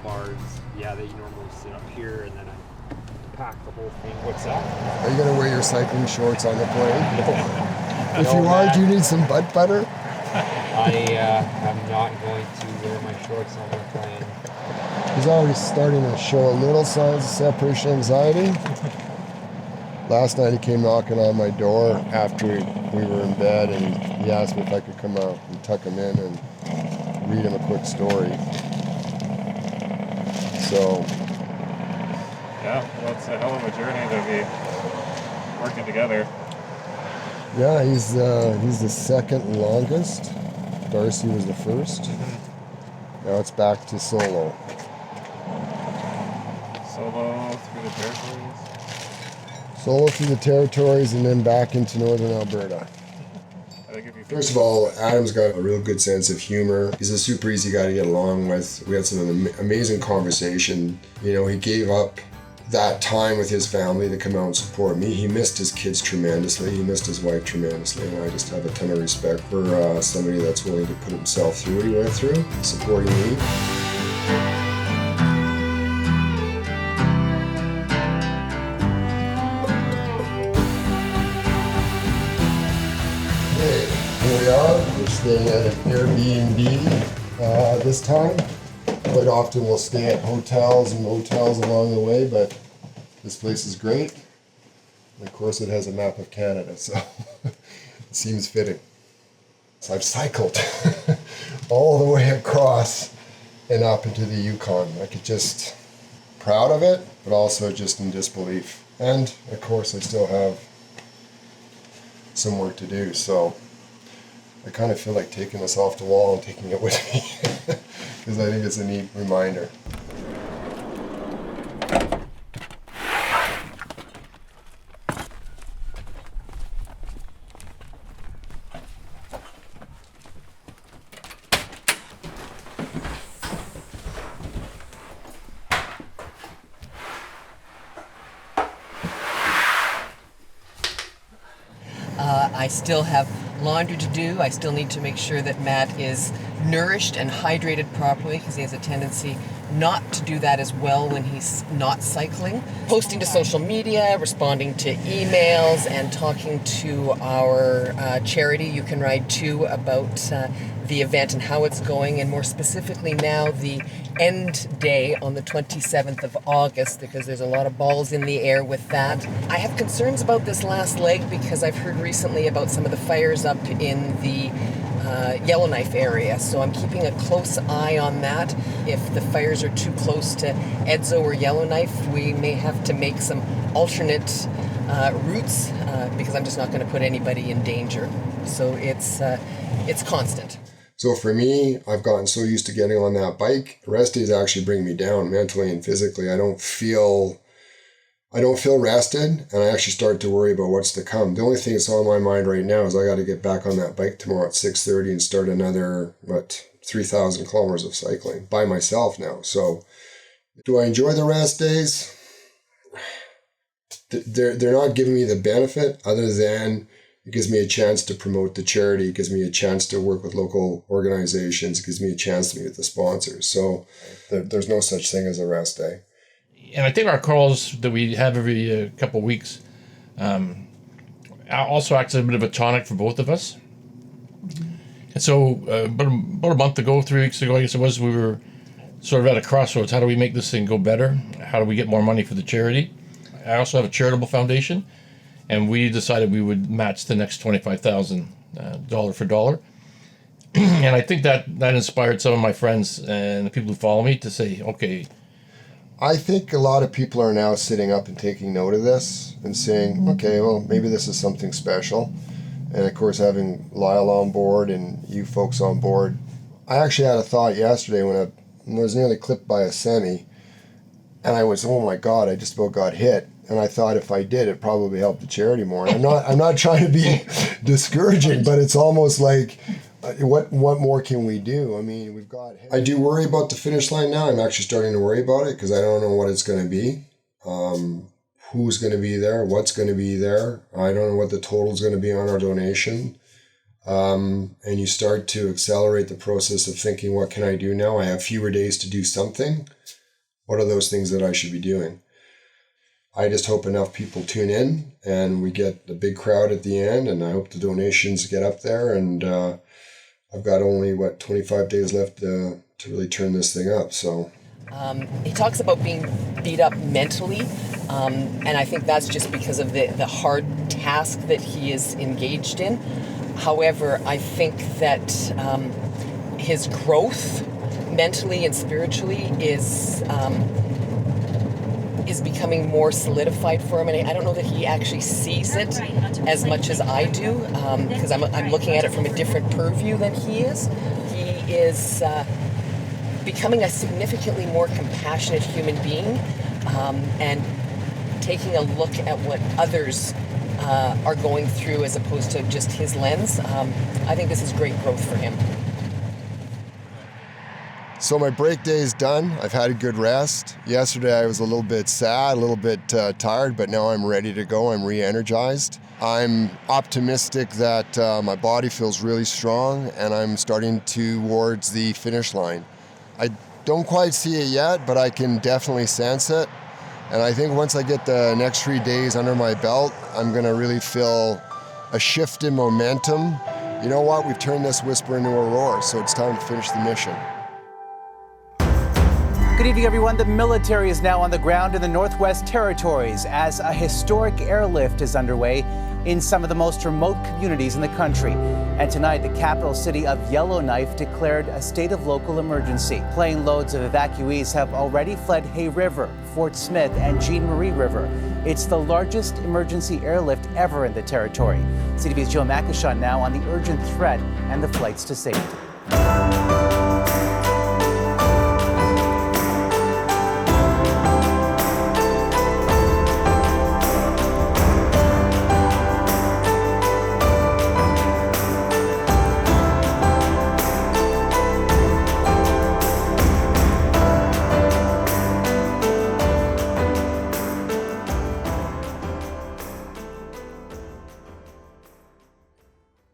bars, yeah, that you normally sit up here, and then I pack the whole thing. What's that? Are you going to wear your cycling shorts on the plane? If No, you are, Matt, do you need some butt butter? I am not going to wear my shorts on the plane. He's already starting to show a little signs of separation anxiety. Last night he came knocking on my door after we were in bed, and he asked me if I could come out and tuck him in and read him a quick story. So, Yeah, well, it's a hell of a journey to be working together. yeah, he's the second longest. Darcy was the first. Now it's back to solo. Solo through the territories. Solo through the territories and then back into northern Alberta. I think if you First of all, Adam's got a real good sense of humor. He's a super easy guy to get along with. We had some amazing conversation. You know, he gave up that time with his family to come out and support me. He missed his kids tremendously. He missed his wife tremendously. And I just have a ton of respect for somebody that's willing to put himself through what he went through, supporting me. Here we are. We're staying at an Airbnb this time. Quite often we'll stay at hotels and motels along the way, but this place is great. And of course it has a map of Canada, so it seems fitting. So I've cycled all the way across and up into the Yukon. I could just proud of it, but also just in disbelief. And of course I still have some work to do, so I kind of feel like taking this off the wall and taking it with me because I think it's a neat reminder. I still have laundry to do. I still need to make sure that Matt is nourished and hydrated properly because he has a tendency not to do that as well when he's not cycling. Posting to social media, responding to emails, and talking to our charity, You Can Ride Too, about the event and how it's going, and more specifically now the end day on the 27th of August, because there's a lot of balls in the air with that. I have concerns about this last leg because I've heard recently about some of the fires up in the Yellowknife area, so I'm keeping a close eye on that. If the fires are too close to Edzo or Yellowknife, we may have to make some alternate routes because I'm just not going to put anybody in danger. So it's constant. So for me, I've gotten so used to getting on that bike. Rest days actually bring me down mentally and physically. I don't feel rested, and I actually start to worry about what's to come. The only thing that's on my mind right now is I got to get back on that bike tomorrow at 6:30 and start another 3,000 kilometers of cycling by myself now. So do I enjoy the rest days? They're not giving me the benefit other than it gives me a chance to promote the charity. It gives me a chance to work with local organizations. It gives me a chance to meet with the sponsors. So there's no such thing as a rest day. And I think our calls that we have every couple of weeks also acts as a bit of a tonic for both of us. And so about a month ago, 3 weeks ago, I guess it was, we were sort of at a crossroads. How do we make this thing go better? How do we get more money for the charity? I also have a charitable foundation, and we decided we would match the next $25,000 dollar for dollar. And I think that inspired some of my friends and the people who follow me to say, okay. I think a lot of people are now sitting up and taking note of this and saying, okay, well, maybe this is something special. And of course, having Lyle on board and you folks on board. I actually had a thought yesterday when I was nearly clipped by a semi, and I was, oh my God, I just about got hit. And I thought if I did, it probably helped the charity more. And I'm not trying to be discouraging, but it's almost like, what more can we do? I mean, we've got... I do worry about the finish line now. I'm actually starting to worry about it because I don't know what it's going to be. Who's going to be there? What's going to be there? I don't know what the total is going to be on our donation. And you start to accelerate the process of thinking, what can I do now? I have fewer days to do something. what are those things that I should be doing? I just hope enough people tune in and we get the big crowd at the end, and I hope the donations get up there. And I've got only, 25 days left to really turn this thing up. So he talks about being beat up mentally, and I think that's just because of the hard task that he is engaged in. However, I think that his growth mentally and spiritually is becoming more solidified for him, and I don't know that he actually sees it as much as I do, because I'm looking at it from a different purview than he is. He is becoming a significantly more compassionate human being, and taking a look at what others are going through as opposed to just his lens. I think this is great growth for him. So my break day is done. I've had a good rest. Yesterday I was a little bit sad, a little bit tired, but now I'm ready to go. I'm re-energized. I'm optimistic that my body feels really strong, and I'm starting towards the finish line. I don't quite see it yet, but I can definitely sense it. And I think once I get the next 3 days under my belt, I'm gonna really feel a shift in momentum. You know what? We've turned this whisper into a roar, so it's time to finish the mission. Good evening, everyone. The military is now on the ground in the Northwest Territories as a historic airlift is underway in some of the most remote communities in the country. And tonight, the capital city of Yellowknife declared a state of local emergency. Plane loads of evacuees have already fled Hay River, Fort Smith, and Jean Marie River. It's the largest emergency airlift ever in the territory. CTV's Joe Makishon now on the urgent threat and the flights to safety.